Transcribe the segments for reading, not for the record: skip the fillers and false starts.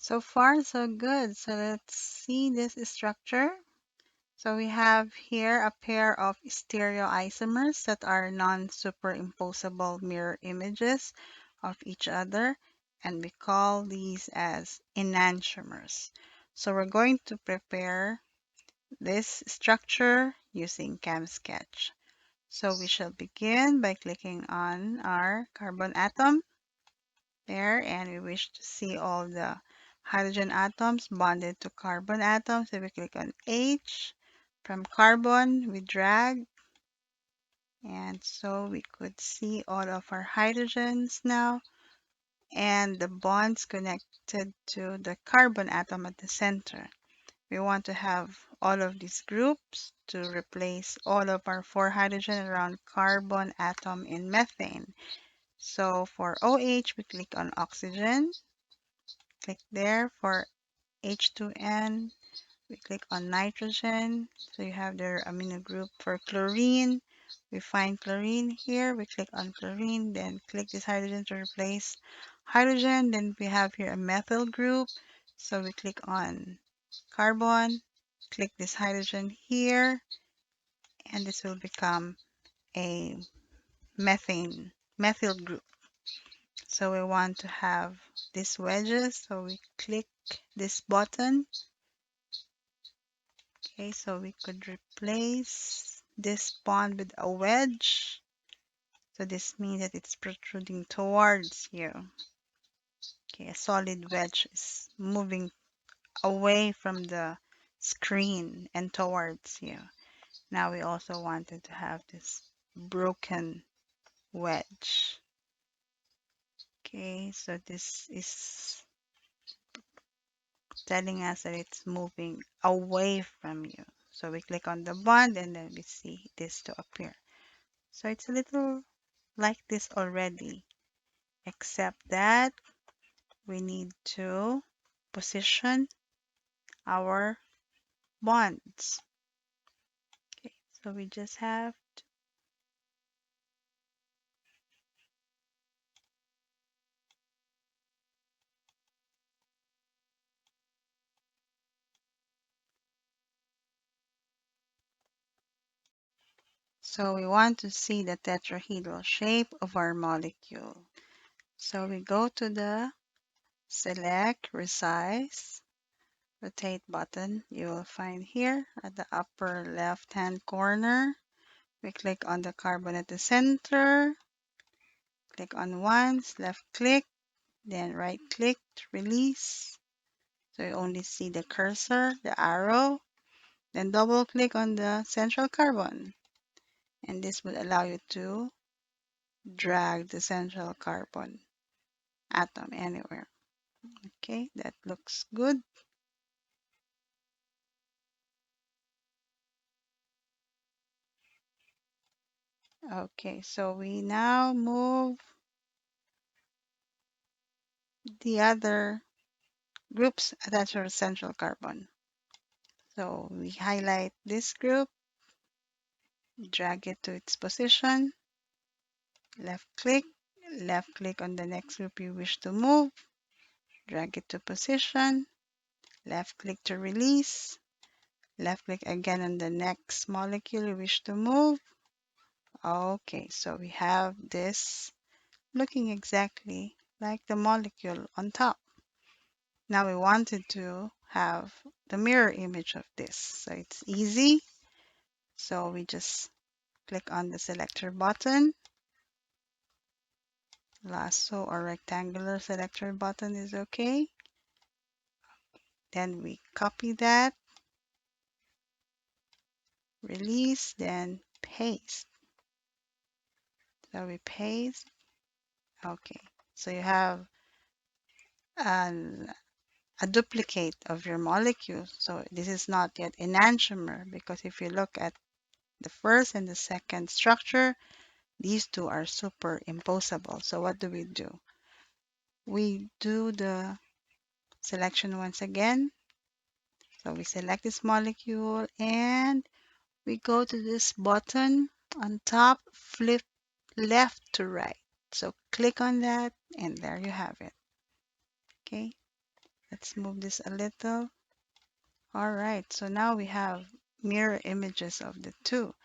So far, so good. So let's see this structure. So we have here a pair of stereoisomers that are non-superimposable mirror images of each other, and we call these as enantiomers. So we're going to prepare this structure using ChemSketch. So we shall begin by clicking on our carbon atom there, and we wish to see all the hydrogen atoms bonded to carbon atoms. So we click on H. From carbon, we drag, and so we could see all of our hydrogens now, and the bonds connected to the carbon atom at the center. We want to have all of these groups to replace all of our 4 hydrogen around carbon atom in methane. So for OH, we click on oxygen, click there. For H2N, we click on nitrogen. So you have their amino group. For chlorine, we find chlorine here. We click on chlorine, then click this hydrogen to replace hydrogen. Then we have here a methyl group. So we click on carbon, click this hydrogen here, and this will become a methyl group. So we want to have these wedges, so we click this button. Okay, so we could replace this bond with a wedge. So this means that it's protruding towards you. Okay, a solid wedge is moving away from the screen and towards you. Now we also wanted to have this broken wedge. Okay, so this is telling us that it's moving away from you. So we click on the bond and then we see this to appear. So it's a little like this already, except that we need to position our bonds. Okay, so we just have so we want to see the tetrahedral shape of our molecule. So we go to the select, resize, rotate button. You will find here at the upper left hand corner. We click on the carbon at the center, click on once, left click, then right click to release. So you only see the cursor, the arrow, then double click on the central carbon. And this would allow you to drag the central carbon atom anywhere. Okay, that looks good. Okay, so we now move the other groups attached to the central carbon. So we highlight this group, drag it to its position, left click on the next group you wish to move, drag it to position, left click to release, left click again on the next molecule you wish to move. Okay, so we have this looking exactly like the molecule on top. Now we wanted to have the mirror image of this. So it's easy. So we just click on the selector button. Lasso or rectangular selector button is okay. Then we copy that, release, then paste. So we paste. Okay. So you have an, a duplicate of your molecule. So this is not yet enantiomer because if you look at the first and the second structure, these two are superimposable. So what do? We do the selection once again. So we select this molecule and we go to this button on top, flip left to right. So click on that and there you have it. Okay, Let's move this a little. All right, so now we have mirror images of the two.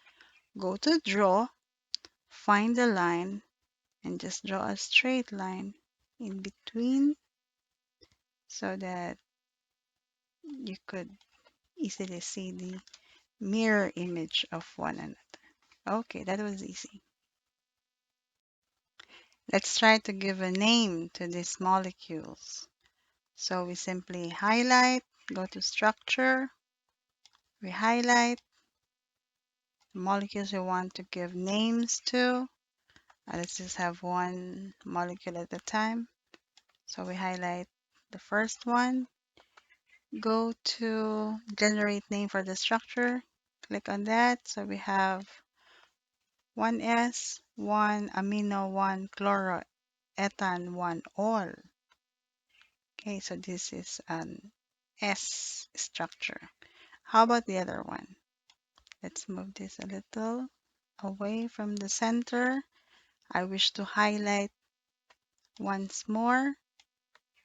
Go to draw, find the line, and just draw a straight line in between so that you could easily see the mirror image of one another. Okay, that was easy. Let's try to give a name to these molecules. So we simply highlight, go to structure, we highlight the molecules we want to give names to. Let's just have one molecule at a time. So we highlight the first one, go to generate name for the structure, click on that. So we have 1s, 1 amino, 1 chloroethan, 1 ol. Okay, so this is an S structure. How about the other one? Let's move this a little away from the center. I wish to highlight once more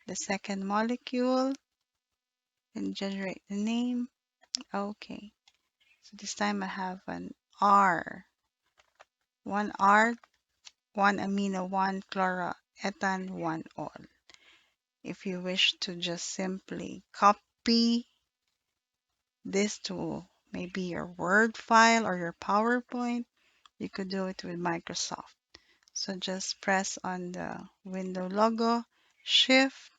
the second molecule and generate the name. Okay, so this time I have an R. 1 R, 1 amino, 1 chloroethan, 1 ol. If you wish to just simply copy this to maybe your Word file or your PowerPoint, you could do it with Microsoft. So just press on the window logo, Shift,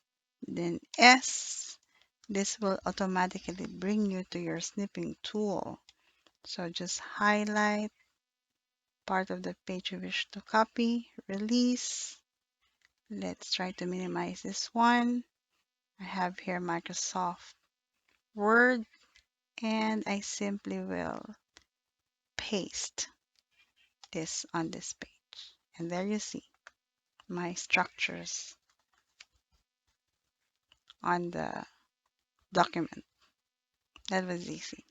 then S. This will automatically bring you to your snipping tool. So just highlight part of the page you wish to copy, release. Let's try to minimize this one. I have here Microsoft Word, and I simply will paste this on this page. And there you see my structures on the document. That was easy.